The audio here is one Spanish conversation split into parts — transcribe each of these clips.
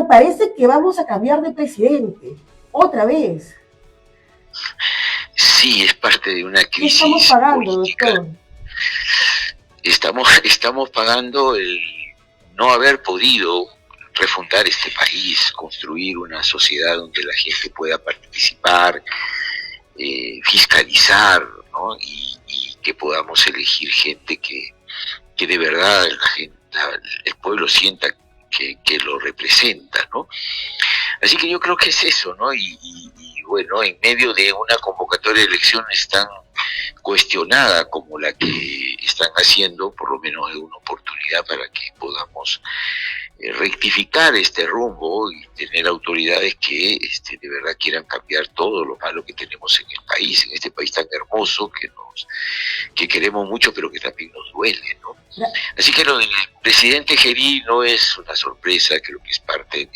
Pero parece que vamos a cambiar de presidente, otra vez. Sí, es parte de una crisis. ¿Qué estamos pagando, política, doctor? Estamos pagando el no haber podido refundar este país, construir una sociedad donde la gente pueda participar, fiscalizar, ¿no? Y que podamos elegir gente que de verdad el pueblo sienta que lo representa, ¿no? Así que yo creo que es eso, ¿no? Y bueno, en medio de una convocatoria de elecciones tan cuestionada como la que están haciendo, por lo menos es una oportunidad para que podamos rectificar este rumbo y tener autoridades que de verdad quieran cambiar todo lo malo que tenemos en el país, en este país tan hermoso que queremos mucho pero que también nos duele, ¿no? Así que lo del presidente Gerí no es una sorpresa, creo que es parte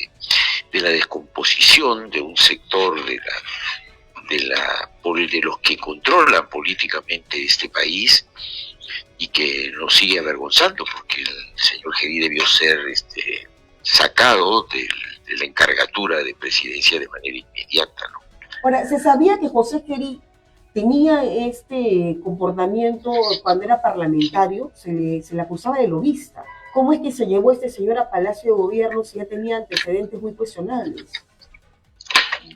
de la descomposición de un sector de los que controlan políticamente este país y que nos sigue avergonzando porque el señor Gerí debió ser sacado de la encargatura de presidencia de manera inmediata, ¿no? Ahora, se sabía que José Gerí tenía este comportamiento cuando era parlamentario, se le acusaba de lobista. ¿Cómo es que se llevó este señor a Palacio de Gobierno si ya tenía antecedentes muy cuestionables?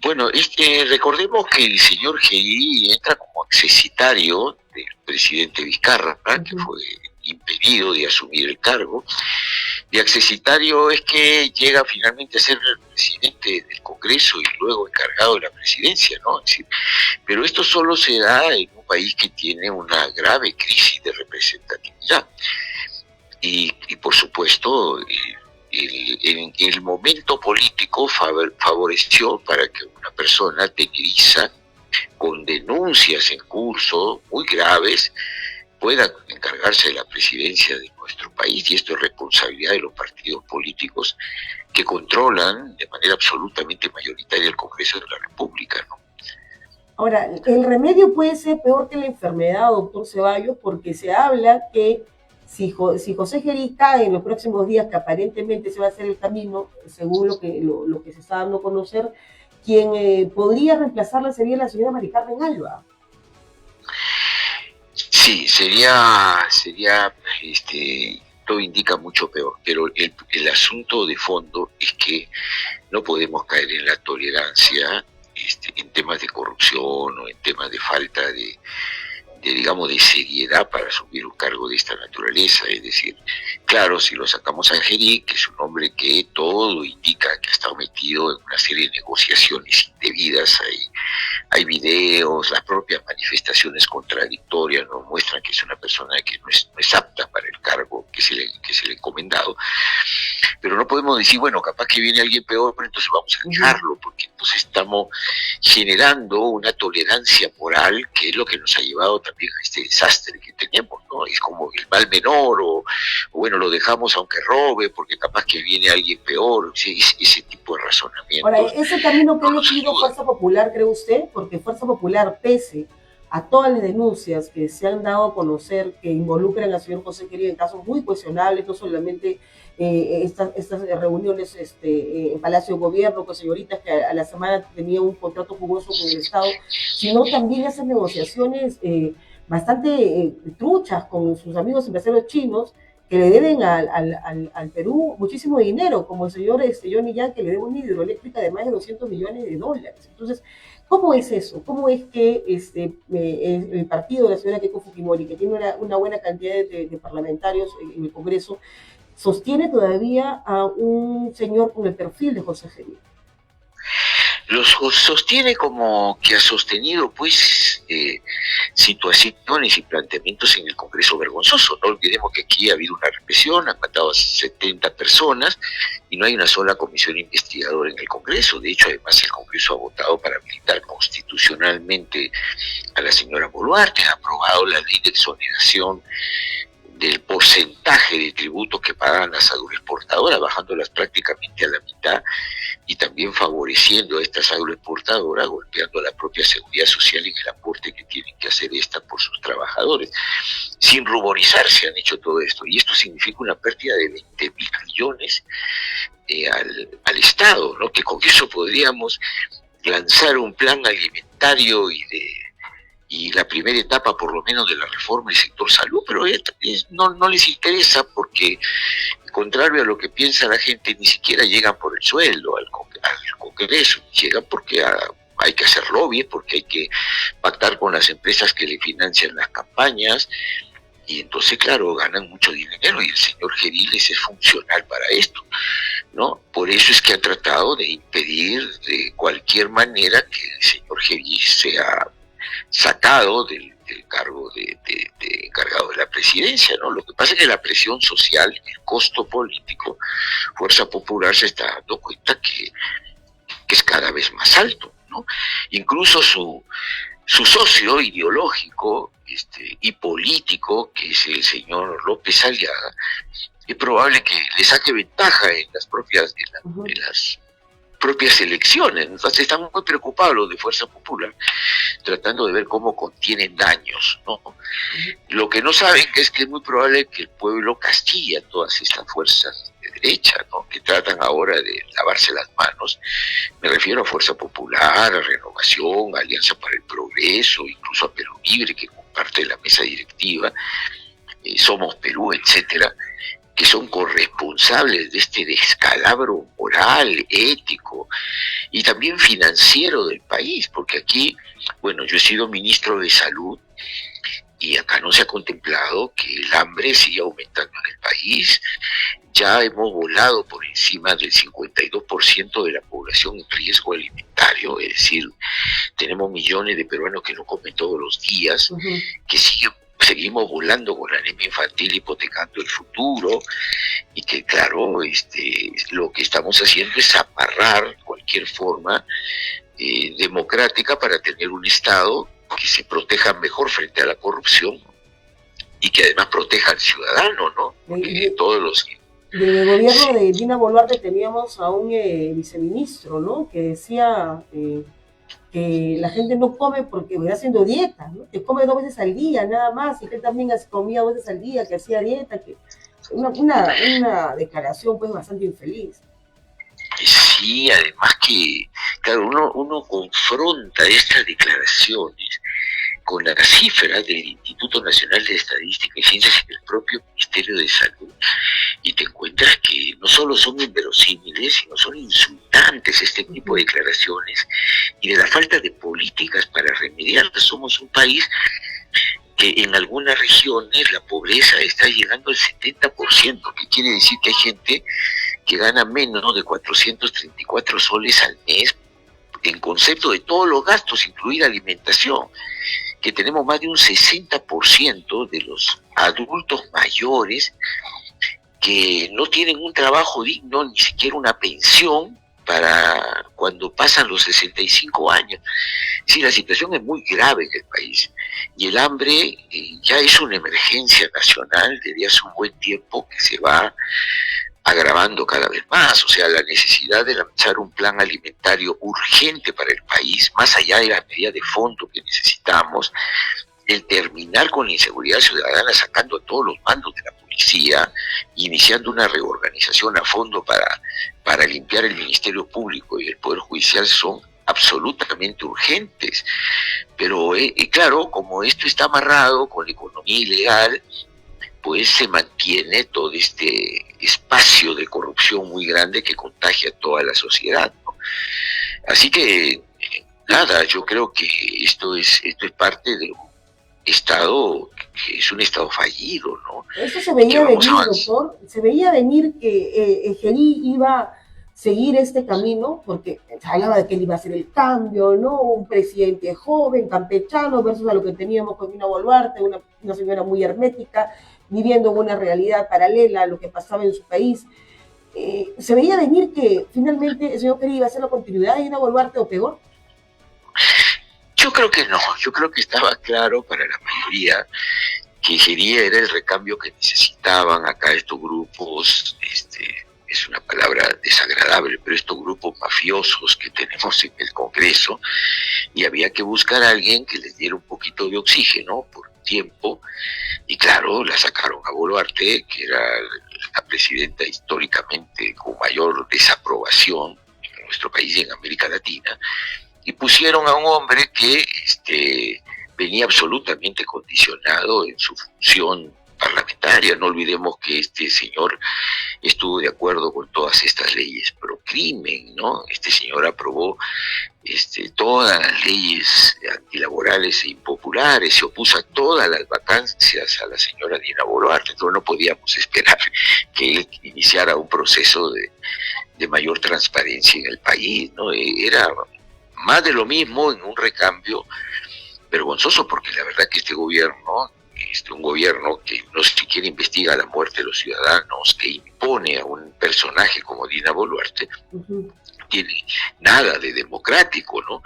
Bueno, recordemos que el señor Gerí entra como accesitario del presidente Vizcarra, que fue impedido de asumir el cargo. De accesitario es que llega finalmente a ser el presidente del Congreso y luego encargado de la presidencia, ¿no? Es decir, pero esto solo se da en un país que tiene una grave crisis de representatividad. Y por supuesto, el momento político favoreció para que una persona teneriza con denuncias en curso muy graves pueda encargarse de la presidencia de nuestro país, y esto es responsabilidad de los partidos políticos que controlan de manera absolutamente mayoritaria el Congreso de la República, ¿no? Ahora, el remedio puede ser peor que la enfermedad, doctor Ceballos, porque se habla que si José Gerí cae en los próximos días, que aparentemente se va a hacer el camino, según lo que se está dando a conocer, quien podría reemplazarla sería la señora Mari Carmen Alba. Sí, sería todo indica mucho peor, pero el asunto de fondo es que no podemos caer en la tolerancia en temas de corrupción o en temas de falta de seriedad para asumir un cargo de esta naturaleza. Es decir, claro, si lo sacamos a Gerí, que es un hombre que todo indica que ha estado metido en una serie de negociaciones indebidas, hay videos, las propias manifestaciones contradictorias nos muestran que es una persona que no es apta para el cargo que se le ha encomendado, pero no podemos decir, bueno, capaz que viene alguien peor, pero entonces vamos a dejarlo, porque entonces estamos generando una tolerancia moral que es lo que nos ha llevado también a este desastre que tenemos, ¿no? Es como el mal menor, o bueno, lo dejamos aunque robe, porque capaz que viene alguien peor, ese tipo de razonamiento. Ahora, ese camino que ha elegido Fuerza Popular, ¿cree usted? Porque Fuerza Popular, pese a todas las denuncias que se han dado a conocer que involucran al señor José Gerí en casos muy cuestionables, no solamente estas reuniones en Palacio de Gobierno con señoritas que a la semana tenían un contrato jugoso con el Estado, sino también esas negociaciones bastante truchas con sus amigos empresarios chinos que le deben al Perú muchísimo dinero, como el señor Johnny Yang, que le debe una hidroeléctrica de más de $200 millones. Entonces, ¿cómo es eso? ¿Cómo es que el partido de la señora Keiko Fujimori, que tiene una buena cantidad de parlamentarios en el Congreso, sostiene todavía a un señor con el perfil de José Gerí? Los sostiene como que ha sostenido pues situaciones y planteamientos en el Congreso vergonzoso. No olvidemos que aquí ha habido una represión, han matado a 70 personas y no hay una sola comisión investigadora en el Congreso. De hecho, además, el Congreso ha votado para habilitar constitucionalmente a la señora Boluarte, ha aprobado la ley de exoneración del porcentaje de tributo que pagan las agroexportadoras, bajándolas prácticamente a la mitad, y también también favoreciendo a estas agroexportadoras, golpeando a la propia seguridad social en el aporte que tienen que hacer esta por sus trabajadores. Sin ruborizarse han hecho todo esto, y esto significa una pérdida de 20.000 millones al Estado, ¿no? Que con eso podríamos lanzar un plan alimentario y la primera etapa por lo menos de la reforma del sector salud, pero no les interesa porque, contrario a lo que piensa la gente, ni siquiera llegan por el sueldo al Congreso, llegan porque hay que hacer lobby, porque hay que pactar con las empresas que le financian las campañas, y entonces, claro, ganan mucho dinero y el señor Geriles es funcional para esto, ¿no? Por eso es que han tratado de impedir de cualquier manera que el señor Geriles sea sacado del cargo de encargado de la presidencia, ¿no? Lo que pasa es que la presión social, el costo político, Fuerza Popular se está dando cuenta que es cada vez más alto, ¿no? Incluso su socio ideológico y político, que es el señor López Aliaga, es probable que le saque ventaja en las propias elecciones. Entonces están muy preocupados los de Fuerza Popular, tratando de ver cómo contienen daños, ¿no? Lo que no saben es que es muy probable que el pueblo castigue a todas estas fuerzas de derecha, ¿no? Que tratan ahora de lavarse las manos. Me refiero a Fuerza Popular, a Renovación, a Alianza para el Progreso, incluso a Perú Libre, que comparte la mesa directiva, Somos Perú, etcétera, que son corresponsables de este descalabro moral, ético y también financiero del país, porque aquí, bueno, yo he sido ministro de Salud y acá no se ha contemplado que el hambre sigue aumentando en el país. Ya hemos volado por encima del 52% de la población en riesgo alimentario, es decir, tenemos millones de peruanos que no comen todos los días, que seguimos volando con la anemia infantil, hipotecando el futuro, y que claro, lo que estamos haciendo es amarrar cualquier forma democrática para tener un Estado que se proteja mejor frente a la corrupción y que además proteja al ciudadano, ¿no? Porque todos los... Desde el gobierno de Dina Boluarte teníamos a un viceministro, ¿no? Que decía que la gente no come porque va haciendo dieta, ¿no? Que come 2 veces al día, nada más, y que él también comía 2 veces al día, que hacía dieta, que una declaración pues bastante infeliz. Sí, además que, claro, uno confronta estas declaraciones con las cifras del Instituto Nacional de Estadística y Ciencias y del propio Ministerio de Salud, y te encuentras que no solo son inverosímiles, sino son insultantes este tipo de declaraciones, y de la falta de políticas para remediarlas. Somos un país que en algunas regiones la pobreza está llegando al 70%, que quiere decir que hay gente que gana menos de 434 soles al mes, en concepto de todos los gastos, incluida alimentación, que tenemos más de un 60% de los adultos mayores que no tienen un trabajo digno, ni siquiera una pensión para cuando pasan los 65 años. Sí, la situación es muy grave en el país, y el hambre ya es una emergencia nacional desde hace un buen tiempo, que se va agravando cada vez más. O sea, la necesidad de lanzar un plan alimentario urgente para el país, más allá de las medidas de fondo que necesitamos, el terminar con la inseguridad ciudadana, sacando a todos los mandos de la policía, iniciando una reorganización a fondo para limpiar el Ministerio Público y el Poder Judicial, son absolutamente urgentes. Pero claro, como esto está amarrado con la economía ilegal, pues se mantiene todo este espacio de corrupción muy grande que contagia a toda la sociedad, ¿no? Así que, nada, yo creo que esto es parte de un Estado que es un Estado fallido, ¿no? Eso se veía venir, doctor, se veía venir que Ejeri iba a seguir este camino, porque se hablaba de que él iba a hacer el cambio, ¿no? Un presidente joven, campechano, versus a lo que teníamos con Dina Boluarte, una señora muy hermética, viviendo en una realidad paralela a lo que pasaba en su país. ¿Se veía venir que finalmente el señor Ejeri iba a hacer la continuidad de Dina Boluarte o peor? Yo creo que no, yo creo que estaba claro para la mayoría que Ejeri era el recambio que necesitaban acá estos grupos es una palabra desagradable, pero estos grupos mafiosos que tenemos en el Congreso, y había que buscar a alguien que les diera un poquito de oxígeno por un tiempo, y claro, la sacaron a Boluarte, que era la presidenta históricamente con mayor desaprobación en nuestro país y en América Latina, y pusieron a un hombre que venía absolutamente condicionado en su función parlamentaria. No olvidemos que este señor estuvo de acuerdo con todas estas leyes pro crimen, ¿no? Este señor aprobó todas las leyes antilaborales e impopulares, se opuso a todas las vacancias a la señora Dina Boluarte. Entonces no podíamos esperar que él iniciara un proceso de mayor transparencia en el país, ¿no? Era más de lo mismo en un recambio vergonzoso, porque la verdad que este gobierno, un gobierno que no siquiera investiga la muerte de los ciudadanos, que impone a un personaje como Dina Boluarte, tiene nada de democrático, ¿no?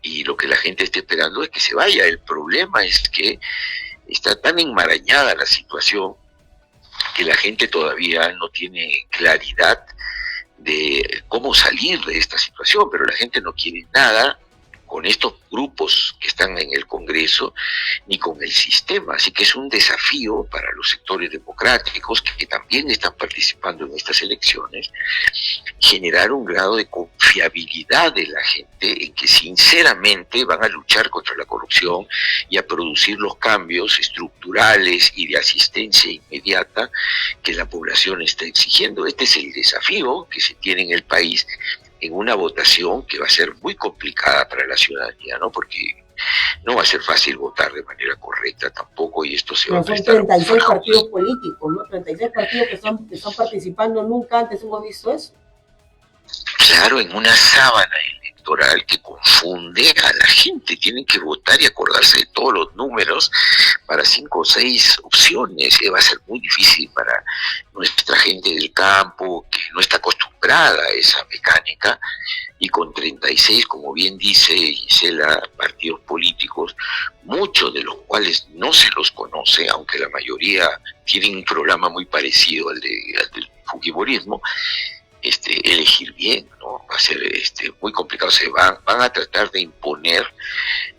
Y lo que la gente está esperando es que se vaya. El problema es que está tan enmarañada la situación que la gente todavía no tiene claridad de cómo salir de esta situación, pero la gente no quiere nada con estos grupos que están en el Congreso ni con el sistema, así que es un desafío para los sectores democráticos que también están participando en estas elecciones, generar un grado de confiabilidad de la gente en que sinceramente van a luchar contra la corrupción y a producir los cambios estructurales y de asistencia inmediata que la población está exigiendo. Este es el desafío que se tiene en el país en una votación que va a ser muy complicada para la ciudadanía, ¿no? Porque no va a ser fácil votar de manera correcta tampoco, y esto se va a prestar. Son 36 partidos políticos, ¿no? 36 partidos que están participando, nunca antes hemos visto eso. Claro, en una sábana electoral que confunde a la gente. Tienen que votar y acordarse de todos los números para 5 o 6 opciones. Va a ser muy difícil para nuestra gente del campo, que no está acostumbrada a esa mecánica, y con 36, como bien dice Gisela, partidos políticos, muchos de los cuales no se los conoce, aunque la mayoría tienen un programa muy parecido al del fujimorismo, elegir bien, ¿no? Va a ser muy complicado. Van a tratar de imponer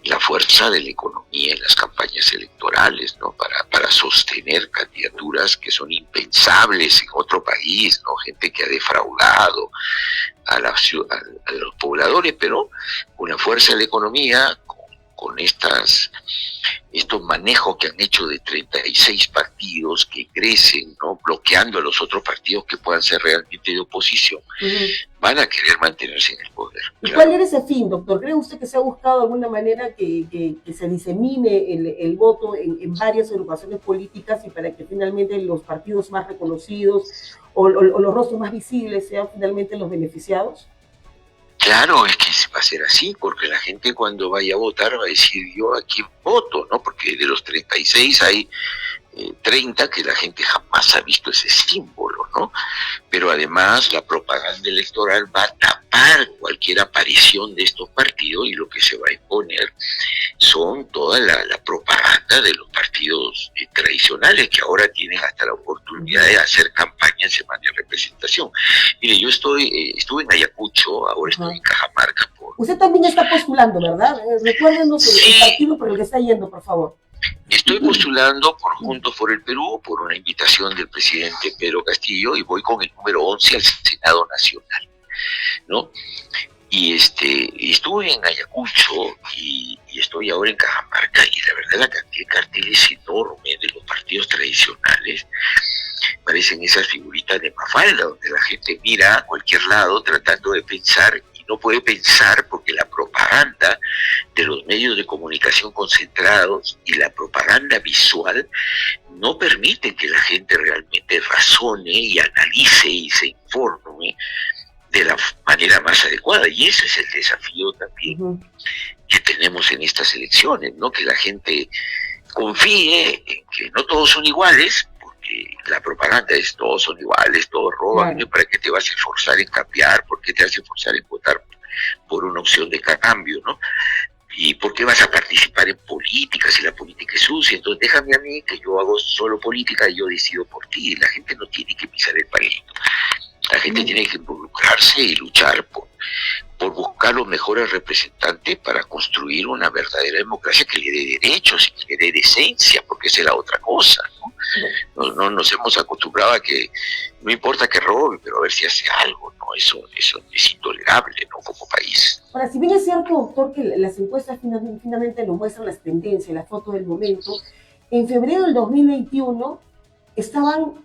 la fuerza de la economía en las campañas electorales, ¿no? Para sostener candidaturas que son impensables en otro país, ¿no? Gente que ha defraudado a los pobladores, pero con la fuerza de la economía, con estos manejos que han hecho de 36 partidos que crecen, ¿no? Bloqueando a los otros partidos que puedan ser realmente de oposición, van a querer mantenerse en el poder. ¿Y cuál era ese fin, doctor? ¿Cree usted que se ha buscado de alguna manera que se disemine el voto en varias agrupaciones políticas y para que finalmente los partidos más reconocidos o los rostros más visibles sean finalmente los beneficiados? Claro, es que va a ser así, porque la gente cuando vaya a votar va a decir yo a quién voto, ¿no? Porque de los 36 hay 30 que la gente jamás ha visto ese símbolo, ¿no? Pero además la propaganda electoral va a tapar cualquier aparición de estos partidos, y lo que se va a imponer son toda la propaganda de los partidos tradicionales, que ahora tienen hasta la oportunidad de hacer campañas en semana de representación. Mire, yo estuve en Ayacucho, ahora estoy en Cajamarca. Usted también está postulando, ¿verdad? Recuérdenos el partido por el que está yendo, por favor. Estoy postulando por Juntos por el Perú, por una invitación del presidente Pedro Castillo, y voy con el número 11 al Senado Nacional, ¿no? Y estuve en Ayacucho y estoy ahora en Cajamarca, y la verdad la cantidad de carteles enorme de los partidos tradicionales parecen esas figuritas de Mafalda, donde la gente mira a cualquier lado tratando de pensar, y no puede pensar porque la propaganda de los medios de comunicación concentrados y la propaganda visual no permiten que la gente realmente razone y analice y se informe de la manera más adecuada. Y ese es el desafío también que tenemos en estas elecciones, ¿no? Que la gente confíe en que no todos son iguales, porque la propaganda es todos son iguales, todos roban. Claro. ¿Para qué te vas a esforzar en cambiar? ¿Por qué te vas a esforzar en votar por una opción de cambio, ¿no? ¿Y por qué vas a participar en política si la política es sucia? Entonces déjame a mí, que yo hago solo política y yo decido por ti. La gente no tiene que pisar el palito. La gente tiene que involucrarse y luchar por buscar los mejores representantes para construir una verdadera democracia que le dé derechos y que le dé decencia, porque esa es la otra cosa, ¿no? No nos hemos acostumbrado a que no importa que robe, pero a ver si hace algo, ¿no? Eso es intolerable, ¿no? Como país. Ahora, si bien es cierto, doctor, que las encuestas finalmente nos muestran las tendencias, las fotos del momento, en febrero del 2021 estaban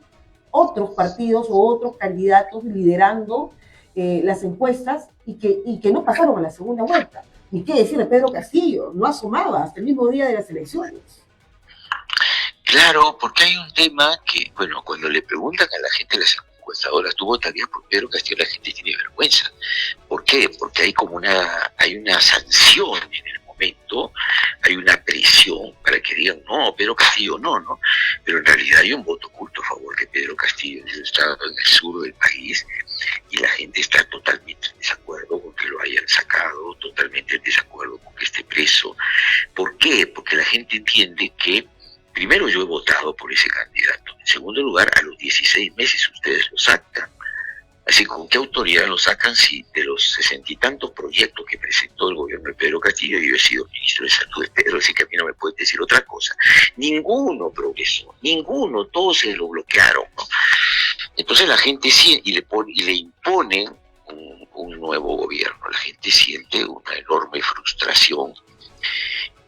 otros partidos o otros candidatos liderando las encuestas y que no pasaron a la segunda vuelta. Ni qué decir de Pedro Castillo, no asomaba hasta el mismo día de las elecciones. Claro, porque hay un tema que, bueno, cuando le preguntan a la gente, las encuestadoras, ¿tú votarías por Pedro Castillo? La gente tiene vergüenza. ¿Por qué? Porque hay una sanción en el momento, hay una presión para que digan, no, Pedro Castillo no, pero en realidad hay un voto oculto a favor de Pedro Castillo. Yo he estado en el sur del país y la gente está totalmente en desacuerdo con que lo hayan sacado, totalmente en desacuerdo con que esté preso. ¿Por qué? Porque la gente entiende que primero, yo he votado por ese candidato. En segundo lugar, a los 16 meses ustedes lo sacan. Así, ¿con qué autoridad lo sacan si de los 60 y tantos proyectos que presentó el gobierno de Pedro Castillo, yo he sido ministro de Salud de Pedro, así que a mí no me pueden decir otra cosa? Ninguno progresó, ninguno, todos se lo bloquearon, ¿no? Entonces la gente siente y le imponen un nuevo gobierno. La gente siente una enorme frustración.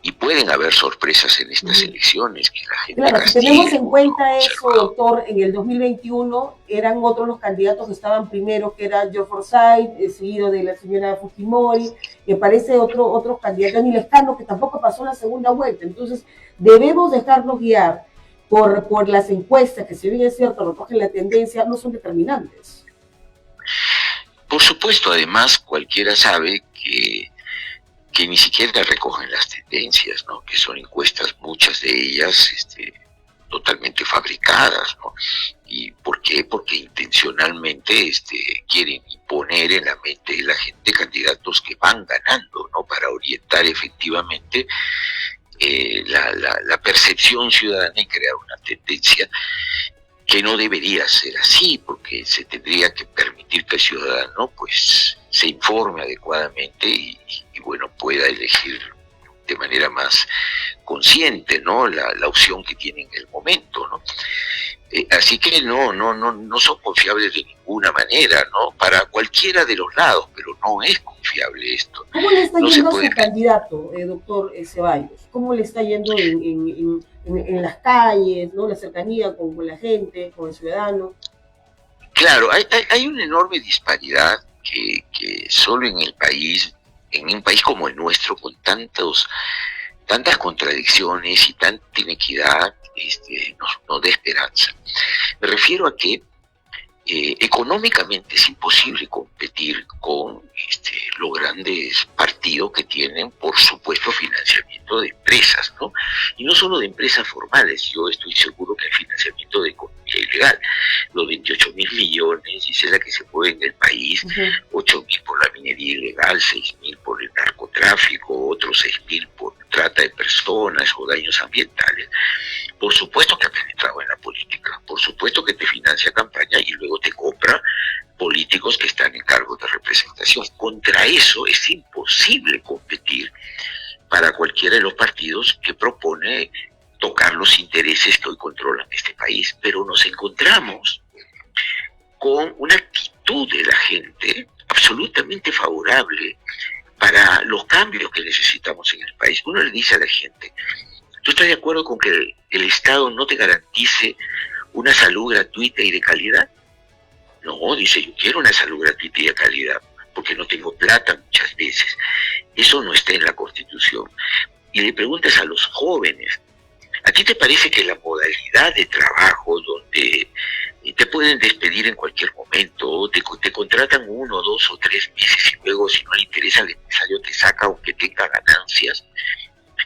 Y pueden haber sorpresas en estas elecciones que la gente claro, castigue, si tenemos en cuenta eso, doctor, en el 2021 eran otros los candidatos que estaban primero, que era George Forsyth, seguido de la señora Fujimori, me parece otros candidatos, Daniel Lescano, que tampoco pasó la segunda vuelta. Entonces, debemos dejarnos guiar por las encuestas, que si bien es cierto, recogen la tendencia, no son determinantes. Por supuesto, además, cualquiera sabe que ni siquiera recogen las tendencias, ¿no? Que son encuestas, muchas de ellas totalmente fabricadas, ¿no? ¿Y por qué? Porque intencionalmente quieren imponer en la mente de la gente candidatos que van ganando, ¿no? Para orientar efectivamente la percepción ciudadana y crear una tendencia que no debería ser así, porque se tendría que permitir que el ciudadano pues se informe adecuadamente y bueno, pueda elegir de manera más consciente, ¿no? La opción que tiene en el momento, ¿no? Así que no son confiables de ninguna manera, ¿no? Para cualquiera de los lados, pero no es confiable esto. ¿Cómo le está yendo a su candidato, doctor Ceballos? ¿Cómo le está yendo en las calles, ¿no? La cercanía con la gente, con el ciudadano? Claro, hay una enorme disparidad que solo en el país, en un país como el nuestro, con tantas contradicciones y tanta inequidad, nos da esperanza. Me refiero a que económicamente es imposible competir con los grandes partidos que tienen, por supuesto, financiamiento de empresas, ¿no? Y no solo de empresas formales. Yo estoy seguro que el financiamiento de economía ilegal, los 28.000 millones, dice la que se mueve en el país, 8.000 por la minería ilegal, 6.000 por el narcotráfico, otros 6.000 por trata de personas o daños ambientales. Por supuesto que ha penetrado en la política, por supuesto que te financia campaña y luego te compra políticos que están en cargos de representación. Contra eso es imposible competir para cualquiera de los partidos que propone tocar los intereses que hoy controlan este país. Pero nos encontramos con una actitud de la gente absolutamente favorable para los cambios que necesitamos en el país. Uno le dice a la gente, ¿tú estás de acuerdo con que el Estado no te garantice una salud gratuita y de calidad? No, dice, yo quiero una salud gratuita y de calidad, porque no tengo plata muchas veces. Eso no está en la Constitución. Y le preguntas a los jóvenes, ¿a ti te parece que la modalidad de trabajo donde te pueden despedir en cualquier momento, te contratan 1, 2 o 3 meses y luego si no le interesa al empresario te saca aunque tenga ganancias?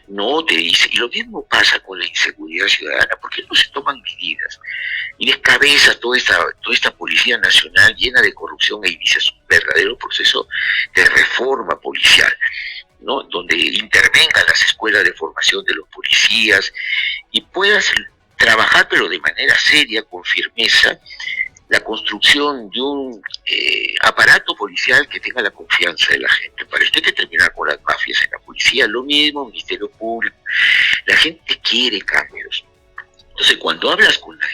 No, te dice. Y lo mismo pasa con la inseguridad ciudadana, porque no se toman medidas y descabeza toda esta Policía Nacional llena de corrupción e inicia un verdadero proceso de reforma policial, ¿no? Donde intervengan las escuelas de formación de los policías y puedas trabajar pero de manera seria, con firmeza, la construcción de un aparato policial que tenga la confianza de la gente. Para esto hay que terminar con las mafias en la policía, lo mismo, Ministerio Público. La gente quiere cambios. Entonces, cuando hablas con la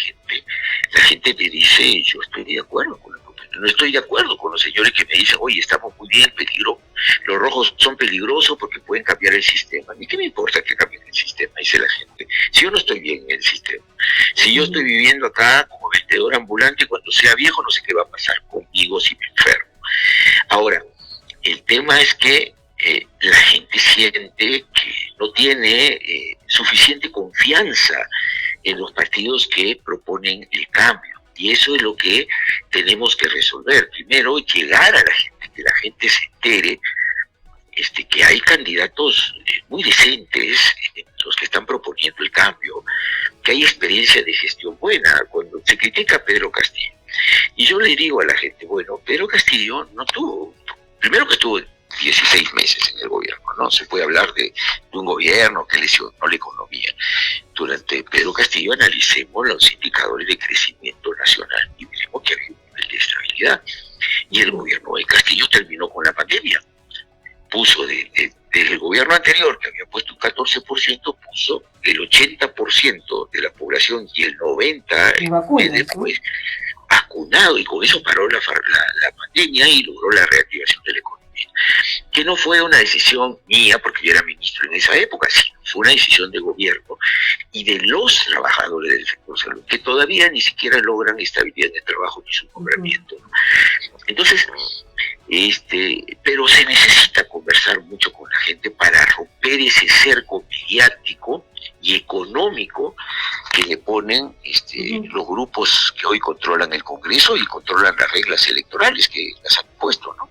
gente te dice, yo estoy de acuerdo con la propuesta. No estoy de acuerdo con los señores que me dicen, oye, estamos muy bien, peligro. Los rojos son peligrosos porque pueden cambiar el sistema. ¿Y qué me importa que cambien el sistema? Dice la gente. Si yo no estoy bien en el sistema, si yo estoy viviendo acá como vendedor ambulante, cuando sea viejo no sé qué va a pasar conmigo si me enfermo. Ahora, el tema es que la gente siente que no tiene suficiente confianza en los partidos que proponen el cambio. Y eso es lo que tenemos que resolver. Primero, llegar a la gente, que la gente se entere que hay candidatos muy decentes, los que están proponiendo el cambio, que hay experiencia de gestión buena. Cuando se critica a Pedro Castillo, y yo le digo a la gente, bueno, Pedro Castillo no tuvo, primero que estuvo 16 meses en el gobierno, no se puede hablar de un gobierno que lesionó la economía. Durante Pedro Castillo analicemos los indicadores de crecimiento nacional y veremos que había un nivel de estabilidad. Y el gobierno de Castillo terminó con la pandemia. Puso desde el gobierno anterior, que había puesto un 14%, puso el 80% de la población y el 90% después vacunado, y con eso paró la pandemia y logró la reactivación de la economía. Que no fue una decisión mía, porque yo era ministro en esa época, sino fue una decisión de gobierno y de los trabajadores del sector salud, que todavía ni siquiera logran estabilidad de trabajo ni su nombramiento, ¿no? Entonces, pero se necesita conversar mucho con la gente para romper ese cerco mediático y económico que le ponen los grupos que hoy controlan el Congreso y controlan las reglas electorales que las han puesto, ¿no?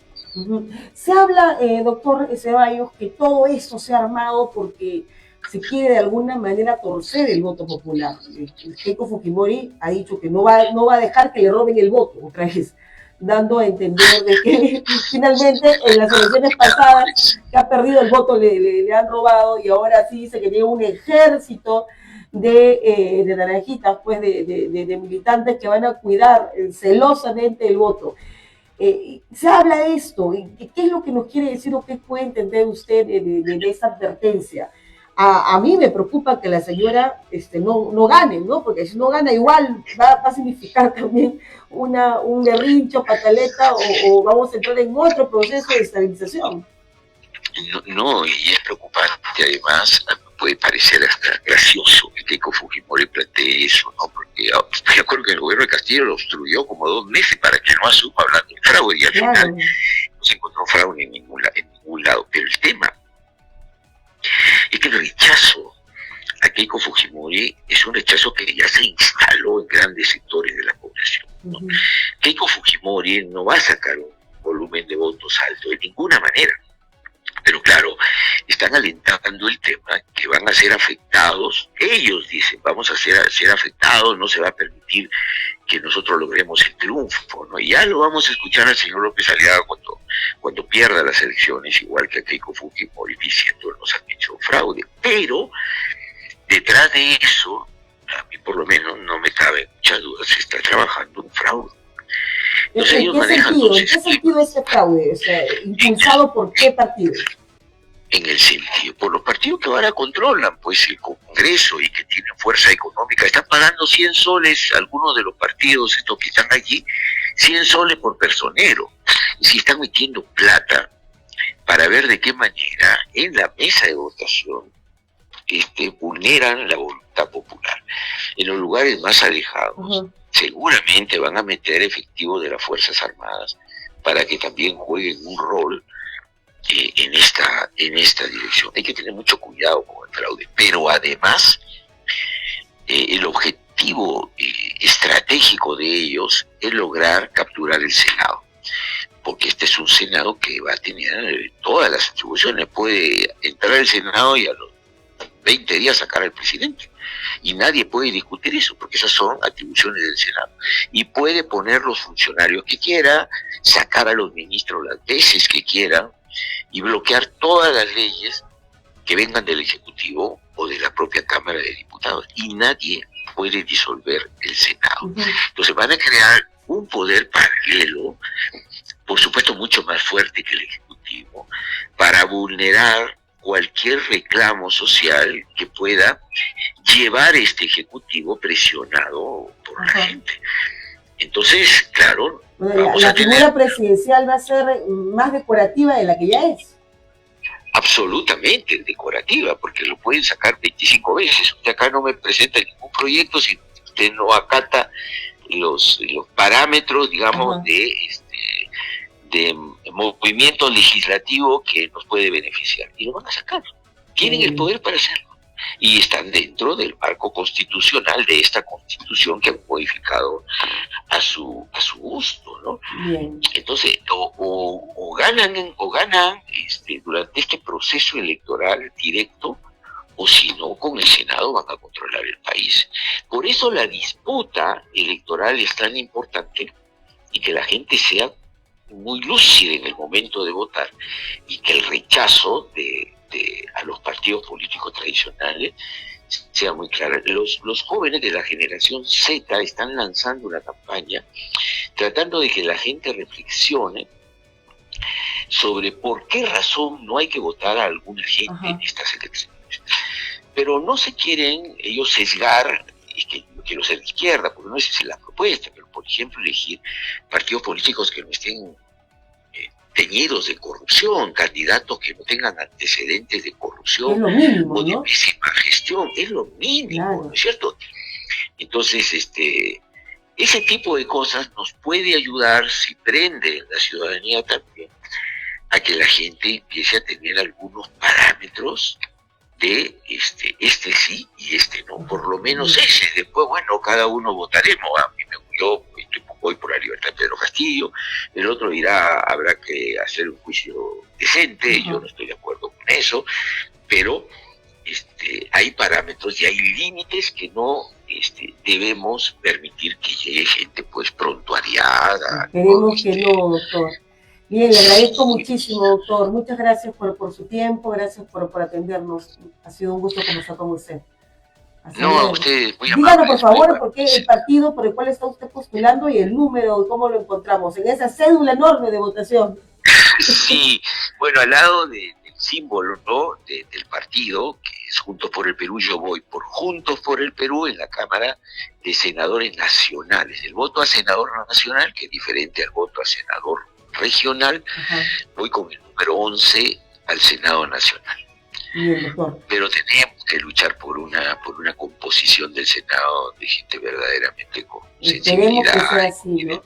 Se habla, doctor Ceballos, que todo esto se ha armado porque se quiere de alguna manera torcer el voto popular. Keiko Fujimori ha dicho que no va a dejar que le roben el voto, otra vez, dando a entender de que finalmente en las elecciones pasadas que ha perdido el voto le han robado, y ahora sí dice que tiene un ejército de naranjitas, pues de militantes que van a cuidar celosamente el voto. Se habla de esto. ¿Qué es lo que nos quiere decir o qué puede entender usted de esta advertencia? A mí me preocupa que la señora no gane, ¿no? Porque si no gana igual va a significar también un berrincho, pataleta, o vamos a entrar en otro proceso de estabilización. No, y es preocupante. Además, puede parecer hasta gracioso que Keiko Fujimori plantee eso, ¿no? Porque yo acuerdo que el gobierno de Castillo lo obstruyó como 2 meses para que no asuma hablando de fraude, y al final no se encontró fraude en ningún lado. Pero el tema es que el rechazo a Keiko Fujimori es un rechazo que ya se instaló en grandes sectores de la población, ¿no? Keiko Fujimori no va a sacar un volumen de votos alto de ninguna manera. Pero claro, están alentando el tema que van a ser afectados. Ellos dicen, vamos a ser afectados, no se va a permitir que nosotros logremos el triunfo, ¿no? Y ya lo vamos a escuchar al señor López Aliaga cuando pierda las elecciones, igual que a Keiko Fujimori, diciendo nos han hecho fraude. Pero detrás de eso, a mí por lo menos no me cabe muchas dudas, se está trabajando un fraude. Entonces, ¿En qué sentido ese fraude? O sea, ¿impulsado por qué partido? En el sentido, por los partidos que ahora controlan pues el Congreso y que tienen fuerza económica. Están pagando 100 soles algunos de los partidos, estos que están allí, 100 soles por personero. Y si están metiendo plata para ver de qué manera en la mesa de votación vulneran la voluntad popular. En los lugares más alejados, seguramente van a meter efectivo de las Fuerzas Armadas para que también jueguen un rol en esta dirección. Hay que tener mucho cuidado con el fraude, pero además el objetivo estratégico de ellos es lograr capturar el Senado, porque este es un Senado que va a tener todas las atribuciones. Puede entrar al Senado y a los 20 días sacar al presidente, y nadie puede discutir eso, porque esas son atribuciones del Senado. Y puede poner los funcionarios que quiera, sacar a los ministros las veces que quiera, y bloquear todas las leyes que vengan del Ejecutivo o de la propia Cámara de Diputados, y nadie puede disolver el Senado. Entonces van a crear un poder paralelo, por supuesto mucho más fuerte que el Ejecutivo, para vulnerar cualquier reclamo social que pueda llevar este Ejecutivo presionado por la gente. Entonces, claro, la figura presidencial va a ser más decorativa de la que ya es. Absolutamente decorativa, porque lo pueden sacar 25 veces. Usted acá no me presenta ningún proyecto si usted no acata los parámetros, digamos, de movimiento legislativo que nos puede beneficiar. Y lo van a sacar. Tienen el poder para hacerlo. Y están dentro del marco constitucional de esta Constitución que han modificado a su gusto, ¿no? Bien. Entonces, o ganan durante este proceso electoral directo, o si no, con el Senado van a controlar el país. Por eso la disputa electoral es tan importante, y que la gente sea muy lúcida en el momento de votar, y que el rechazo a los partidos políticos tradicionales sea muy clara. Los jóvenes de la generación Z están lanzando una campaña tratando de que la gente reflexione sobre por qué razón no hay que votar a alguna gente en estas elecciones. Pero no se quieren ellos sesgar, y que yo quiero ser de izquierda, porque no es esa la propuesta, pero por ejemplo elegir partidos políticos que no estén teñidos de corrupción, candidatos que no tengan antecedentes de corrupción, es lo mínimo, o de ¿no? pésima gestión, es lo mínimo, claro. ¿No es cierto? Entonces, ese tipo de cosas nos puede ayudar, si prende en la ciudadanía también, a que la gente empiece a tener algunos parámetros de sí y no, por lo menos ese. Después, bueno, cada uno votaremos. A mí yo voy por la libertad de Pedro Castillo, el otro dirá, habrá que hacer un juicio decente, yo no estoy de acuerdo con eso, pero hay parámetros y hay límites que no debemos permitir que llegue gente pues prontuariada. Esperemos que no, doctor. Bien, le agradezco muchísimo, doctor. Muchas gracias por su tiempo, gracias por atendernos. Ha sido un gusto conversar con usted. No, a usted, muy amable. Díganos, por favor, por qué el partido por el cual está usted postulando y el número, cómo lo encontramos, en esa cédula enorme de votación. Sí, bueno, al lado del símbolo, ¿no?, del partido, que es Juntos por el Perú, yo voy por Juntos por el Perú en la Cámara de Senadores Nacionales. El voto a senador nacional, que es diferente al voto a senador regional, voy con el número 11 al Senado Nacional. Bien, doctor. Pero tenemos que luchar por una composición del Senado de gente verdaderamente con sensibilidad. Esperemos que sea así, ¿no?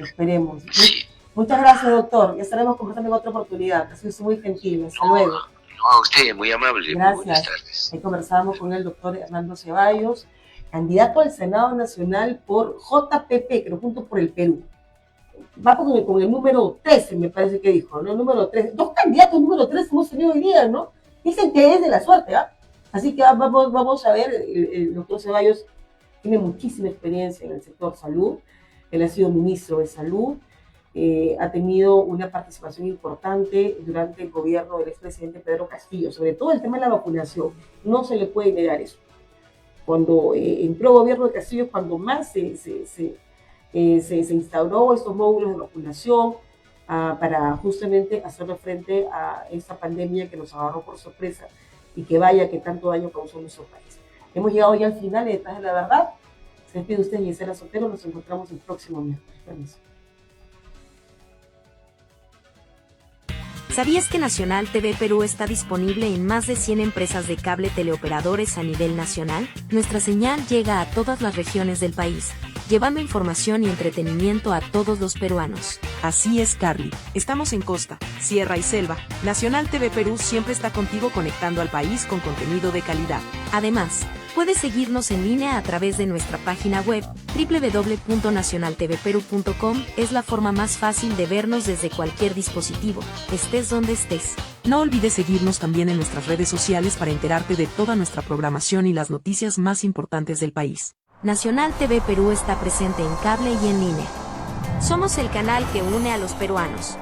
Esperemos. Sí. Muchas gracias, doctor. Ya estaremos conversando en otra oportunidad. Ha sido muy gentil. Hasta luego. No, a usted, muy amable. Gracias. Muy buenas tardes. Ahí conversamos con el doctor Hernando Ceballos, candidato al Senado Nacional por JPP, creo, Juntos por el Perú. Va con el número 13, me parece que dijo, ¿no? El número 13. Dos candidatos número 13 hemos tenido hoy día, ¿no? Dicen que es de la suerte, ¿ah? Así que vamos a ver. El doctor Ceballos tiene muchísima experiencia en el sector salud. Él ha sido ministro de salud. Ha tenido una participación importante durante el gobierno del expresidente Pedro Castillo, sobre todo el tema de la vacunación. No se le puede negar eso. Cuando entró el gobierno de Castillo, cuando más se instauró estos módulos de vacunación para justamente hacerle frente a esta pandemia que nos agarró por sorpresa y que vaya que tanto daño causó en nuestro país. Hemos llegado ya al final de Detrás de la Verdad. Se despide usted, Gisela Sotelo. Nos encontramos el próximo miércoles. Permiso. ¿Sabías que Nacional TV Perú está disponible en más de 100 empresas de cable teleoperadores a nivel nacional? Nuestra señal llega a todas las regiones del país, llevando información y entretenimiento a todos los peruanos. Así es, Carly. Estamos en costa, sierra y selva. Nacional TV Perú siempre está contigo, conectando al país con contenido de calidad. Además, puedes seguirnos en línea a través de nuestra página web, www.nacionaltvperu.com. Es la forma más fácil de vernos desde cualquier dispositivo, estés donde estés. No olvides seguirnos también en nuestras redes sociales para enterarte de toda nuestra programación y las noticias más importantes del país. Nacional TV Perú está presente en cable y en línea. Somos el canal que une a los peruanos.